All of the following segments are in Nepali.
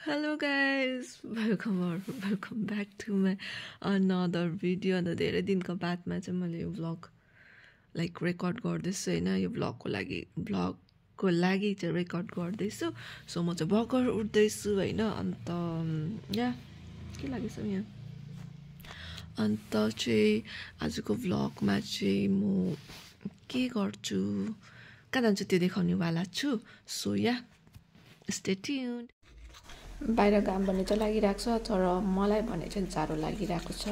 Hello guys, welcome back to my another video. अन्त धेरै दिनको बादमा चाहिँ मैले यो भ्लग रेकर्ड गर्दैछु हैन। यो भ्लगको लागि चाहिँ रेकर्ड गर्दैछु। सो म चाहिँ भर्खर उठ्दैछु हैन। अन्त या के लागेछ यहाँ। अन्त चाहिँ आजको भ्लगमा चाहिँ म के गर्छु, कहाँ जान्छु त्यो देखाउने वाला छु। सो या स्टे ट्युन्ड। बाहिर घाम भन्ने चाहिँ लागिरहेको छ, तर मलाई भने चाहिँ जाडो लागिरहेको छ।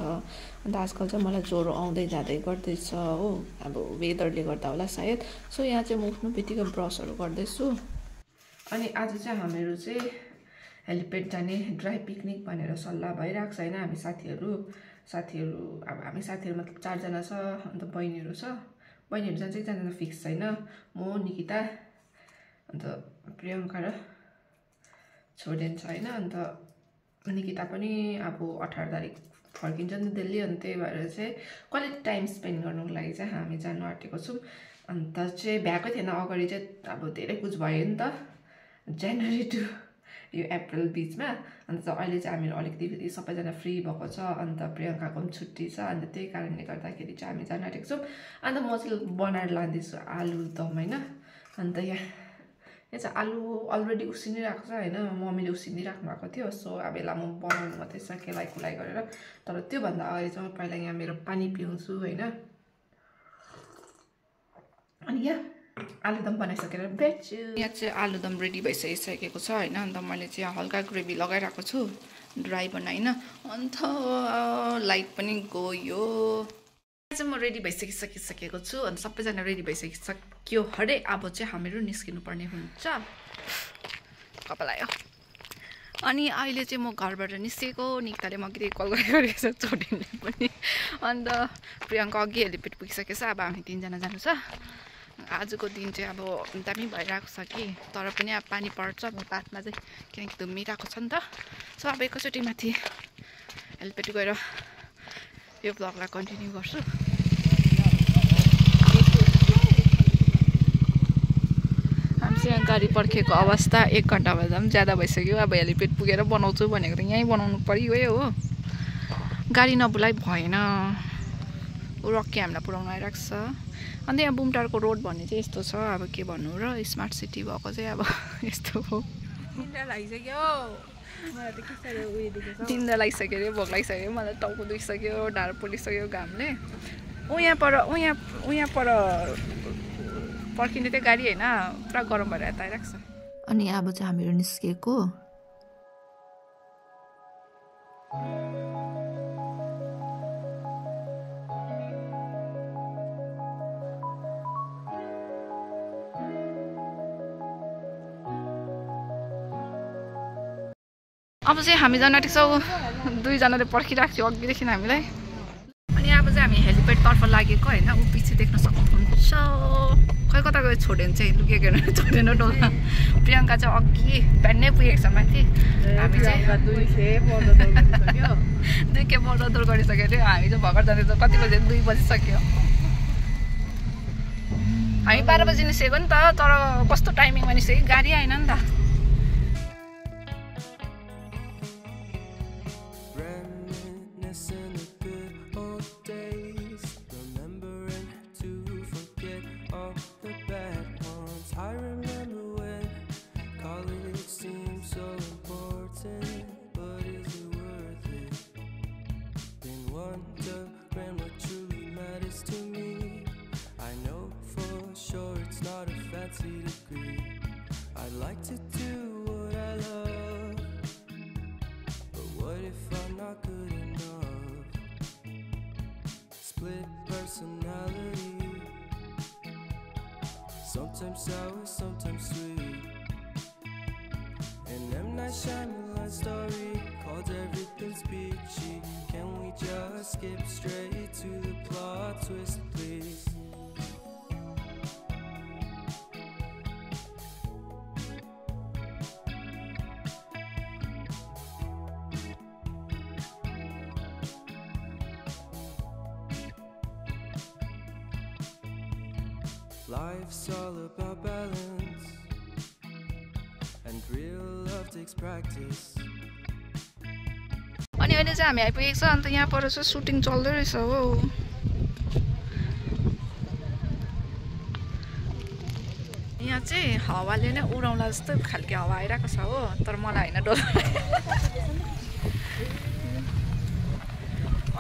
अन्त आजकल चाहिँ मलाई ज्वरो आउँदै जाँदै गर्दैछ हो, अब वेदरले गर्दा होला सायद। सो यहाँ चाहिँ म उठ्नु बित्तिकै ब्रसहरू गर्दैछु। अनि आज चाहिँ हामीहरू चाहिँ हेलिप्याड जाने ड्राई पिकनिक भनेर सल्लाह भइरहेको छ होइन। हामी साथीहरू अब हामी साथीहरू मतलब 4 जना छ। अन्त बहिनीहरू छ, बहिनीहरू जान्छ, एकजना फिक्स छैन। म निकिता अन्त प्रियङ्का र छोडेन छ होइन। अन्त निकिता पनि अब 18 तारिक फर्किन्छ नि दिल्ली। अनि त्यही भएर चाहिँ क्वालिटी टाइम स्पेन्ड गर्नुको लागि चाहिँ हामी जानु आँटेको छौँ। अन्त चाहिँ भ्याएकै थिएन अगाडि चाहिँ, अब धेरै कुछ भयो नि त जनवरी टु यो अप्रिल बिचमा। अन्त अहिले चाहिँ हामीहरू अलिकति सबैजना फ्री भएको छ। अन्त प्रियङ्काको पनि छुट्टी छ। अन्त त्यही कारणले गर्दाखेरि चाहिँ हामी जानु आँटेको छौँ। अन्त म चाहिँ बनाएर लाँदैछु आलुदम होइन। अन्त यहाँ चाहिँ आलु अलरेडी उसिनिरहेको छ होइन, मम्मीले उसिनिराख्नु भएको थियो। सो अब यसलाई म बनाउनु मात्रै छ केलाई कुलाई गरेर। तर त्योभन्दा अगाडि चाहिँ म पहिला यहाँ मेरो पानी पिउँछु होइन। अनि यहाँ आलुदम बनाइसकेर बेच्छु। यहाँ चाहिँ आलुदम रेडी भइसकिसकेको छ होइन। अन्त मैले चाहिँ हल्का ग्रेभी लगाइरहेको छु, ड्राई बनाइन। अन्त लाइट पनि गयो। चाहिँ म रेडी भइसकिसकेको छु। अन्त सबैजना रेडी भइसकिसक्यो अरे। अब चाहिँ हामीहरू निस्किनु पर्ने हुन्छ। कपाल आयो। अनि अहिले चाहिँ म घरबाट निस्केको। निकिताले म अघि कल गरिरहेको छ, छोडिने पनि। अन्त प्रियङ्का अघि हेलिप्याड पुगिसकेको छ। अब हामी 3 जना जानु छ। आजको दिन चाहिँ अब दामी भइरहेको छ कि, तर पनि अब पानी पर्छ बादमा चाहिँ, किनकि धुम्मिरहेको छ नि त। सो अब एकैचोटि माथि हेलिप्याड गएर यो भ्लगलाई कन्टिन्यू गर्छु। हामी चाहिँ यहाँ गाडी पर्खेको अवस्था 1 घन्टाभन्दा पनि ज्यादा भइसक्यो। अब हेलिप्याड पुगेर बनाउँछु भनेको त यहीँ बनाउनु पऱ्यो हो। गाडी नबुलाई भएन, रक्की हामीलाई पुऱ्याउनु आइरहेको छ। अन्त यहाँ बुमटारको रोड भन्ने चाहिँ यस्तो छ। अब के भन्नु र, स्मार्ट सिटी भएको चाहिँ अब यस्तो हो। तिनवटा लागिसक्यो अरे, भोक लागिसक्यो। मलाई टाउको दुखिसक्यो, ढाड पोलिसक्यो घामले। उहाँ पर पर्खिने त्यो गाडी होइन, पुरा गरम भएर यता आइरहेको छ। अनि अब चाहिँ हामीहरू निस्केको। अब चाहिँ हामी जान आँटेको छौँ। 2 जनाले पर्खिरहेको थियो अघिदेखि हामीलाई। अनि अब चाहिँ हामी हेलिप्याडतर्फ लागेको होइन। ऊ पछि देख्न सक्नुहुन्छ। खै कता गयो छोडेन चाहिँ, लुकेको छोडेन डोल्न। प्रियङ्का चाहिँ अघि बिहानै पुगेको छ माथि। हामी चाहिँ 2 खेप दौड गरिसक्यो अरे। हामी चाहिँ भर्खर जाँदैछौँ। कति बजे? 2 बजिसक्यो। हामी 12 बजी निस्केको नि त, तर कस्तो टाइमिङमा निस्केको, गाडी आएन नि त। I'd like to do what I love, but what if I'm not good enough? Split personality, sometimes sour, sometimes sweet. An M. Night Shyamalan story called Everything's Peachy. Can we just skip straight to the plot twist, please? Life's all about balance and real love. love takes practice. अनि अहिले चाहिँ हामी आइपुगेको छ अन्त यहाँ पर चाहिँ सुटिङ चल्दै रहेछ हो यहाँ चाहिँ हावाले नै उडाउला जस्तो खालको हावा आइरहेको छ हो तर मलाई हैन डर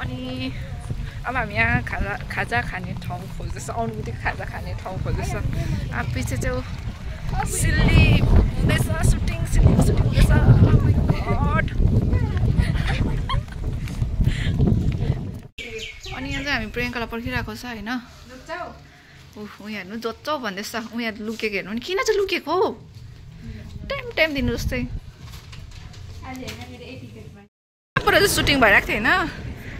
अनि अब हामी यहाँ खाजा खाने ठाउँ खोज्दैछ अनुभूति खाजा खाने ठाउँ खोज्दैछ अब पछि चाहिँ सिल्ली हुँदैछ सुटिङ हुँदैछ अनि यहाँ चाहिँ हामी प्रियङ्कालाई पर्खिरहेको छ होइन उहाँ हेर्नु जोत्छौ भन्दैछ उहाँ लुकेको हेर्नु नि किन चाहिँ लुकेको हो टाइम दिनु जस्तै पर चाहिँ सुटिङ भइरहेको थियो होइन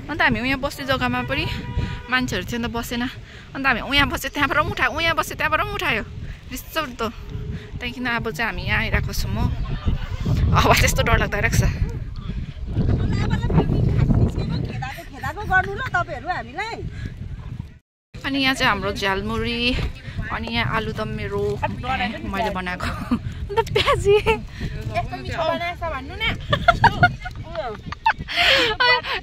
अन्त हामी उहाँ बस्ने जग्गामा पनि मान्छेहरू थियो अन्त बसेन अन्त हामी उहाँ बस्यो त्यहाँबाट पनि उठायो उहाँ बस्यो त्यहाँबाट पनि उठायो रिसाउ त त्यहाँदेखि अब चाहिँ हामी यहाँ आइरहेको छौँ हो हावा त्यस्तो डरलाग्दो आइरहेको छ अनि यहाँ चाहिँ हाम्रो झालमुरी अनि यहाँ आलुदम मेरो मैले बनाएको अन्त प्याजी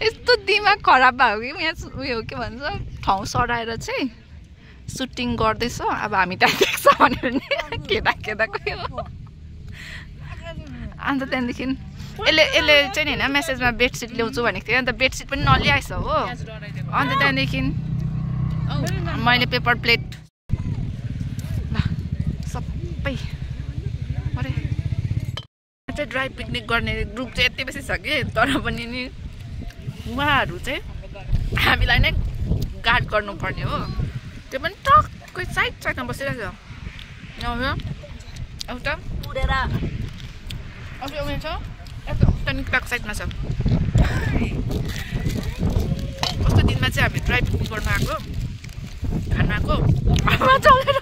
यस्तो दिमाग खराब भएको कि यहाँ उयो के भन्छ ठाउँ सराएर चाहिँ सुटिङ गर्दैछ अब हामी त्यहाँ देख्छ भनेर नि केदा गयो अन्त त्यहाँदेखि यसले चाहिँ होइन मेसेजमा बेडसिट ल्याउँछु भनेको थियो अन्त बेडसिट पनि नल्याएछ हो अन्त त्यहाँदेखि मैले पेपर प्लेट ल सबै अरे चाहिँ ड्राई पिकनिक गर्ने ग्रुप चाहिँ यति बेसी छ कि तर पनि नि उहाँहरू चाहिँ हामीलाई नै गार्ड गर्नुपर्ने हो त्यो पनि टक्कै साइडमा बसिरहेको छ एउटा उयो छ एउटा निकाको साइडमा छ कस्तो दिनमा चाहिँ हामी ड्राई पिकनिक गर्न आएको खानु आएको हावा चलेर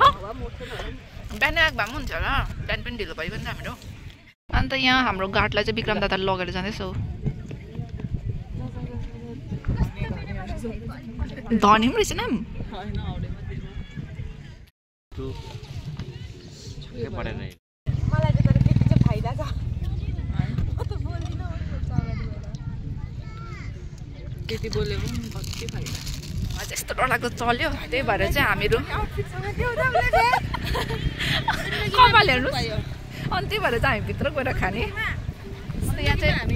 बिहान आएको भए पनि हुन्छ होला बिहान पनि ढिलो भइगयो नि त हाम्रो अन्त यहाँ हाम्रो गार्डलाई चाहिँ विक्रम दादाले लगेर जाँदैछौ धनी पनि रहेछ न त्यति बोलेको कति फाइदा अझ यस्तो डरलाग्दो चल्यो त्यही भएर चाहिँ हामीहरू कपाल हेर्नु अनि त्यही भएर चाहिँ हामी भित्र गएर खाने यहाँ चाहिँ हामी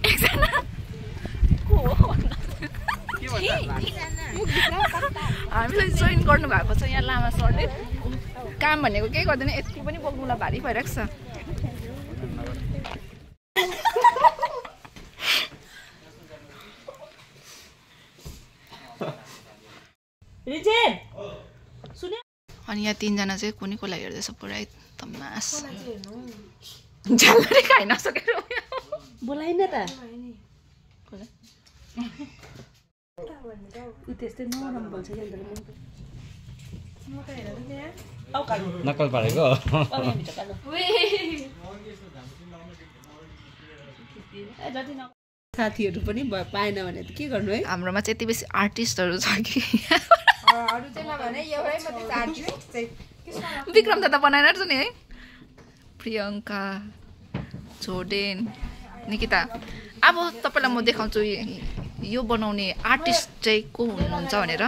एकजना हामीलाई जोइन गर्नु भएको छ यहाँ लामा सरले काम भनेको केही गर्दैन यति पनि बोक्नुलाई भारी भइरहेको छ अनि यहाँ तीनजना चाहिँ कुनै कोलाई हेर्दैछ पुरै तमास झालरी खाइ नसकेर बोलाइन त त्यस्तै नरम बोल्छ नक्कल पारेको साथीहरू पनि पाएन भने त के गर्नु है हाम्रोमा चाहिँ यति बेसी आर्टिस्टहरू छ कि विक्रम दादा बनाएर छ नि है प्रियङ्का जोडेन निकिता अब तपाईँलाई म देखाउँछु यो बनाउने आर्टिस्ट चाहिँ को हुनुहुन्छ भनेर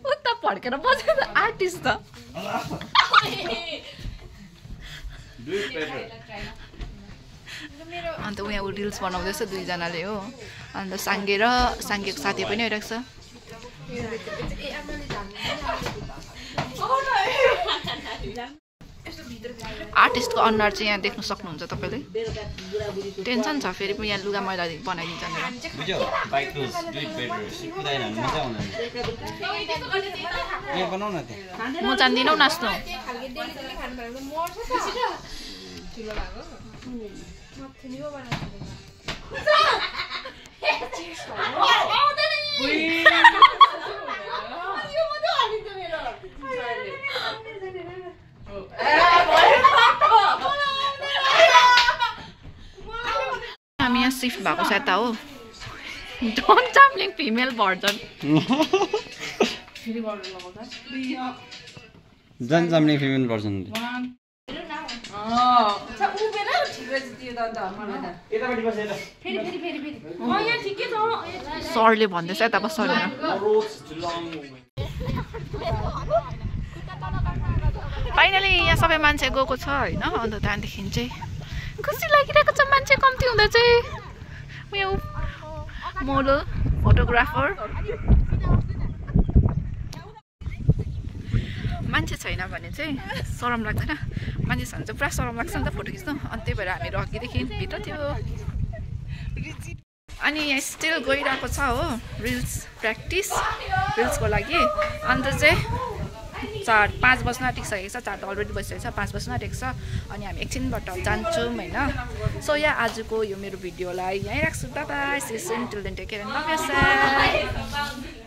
उता फर्केर बसेर आर्टिस्ट त अन्त उहाँ रिल्स बनाउँदैछ दुईजनाले हो अन्त साङ्गेको साथी पनि आइरहेको छ आर्टिस्टको अनुहार चाहिँ यहाँ देख्न सक्नुहुन्छ तपाईँले टेन्सन छ फेरि पनि यहाँ लुगा मैला बनाइदिन्छ म जान्दिनँ नाच्नु हामी यहाँ सिफ्ट भएको छ यता हो डोन्ट चाम्लिङ फिमेल भर्जन जन्जाम्ने फिमेल भर्जन सरले भन्दैछ यता बस सर फाइनली यहाँ सबै मान्छे गएको छ होइन अन्त त्यहाँदेखि चाहिँ खुसी लागिरहेको छ मान्छे कम्ती हुँदा चाहिँ उयो मोडल फोटोग्राफर मान्छे छैन भने चाहिँ सरम लाग्दैन मान्छे छ भने चाहिँ पुरा सरम लाग्छ नि त फोटो खिच्नु अनि त्यही भएर हामीहरू अघिदेखि भित्र थियो अनि यहाँ स्टिल गइरहेको छ हो रिल्स प्र्याक्टिस रिल्सको लागि अन्त चाहिँ 4-5 बज्न आँटिसकेको छ 4 त अलरेडी बसिसकेको छ 5 बज्न आँटेको छ अनि हामी एकछिनबाट जान्छौँ होइन सो यहाँ आजको यो मेरो भिडियोलाई यहीँ राख्छु bye bye see you soon till then take care and love yourself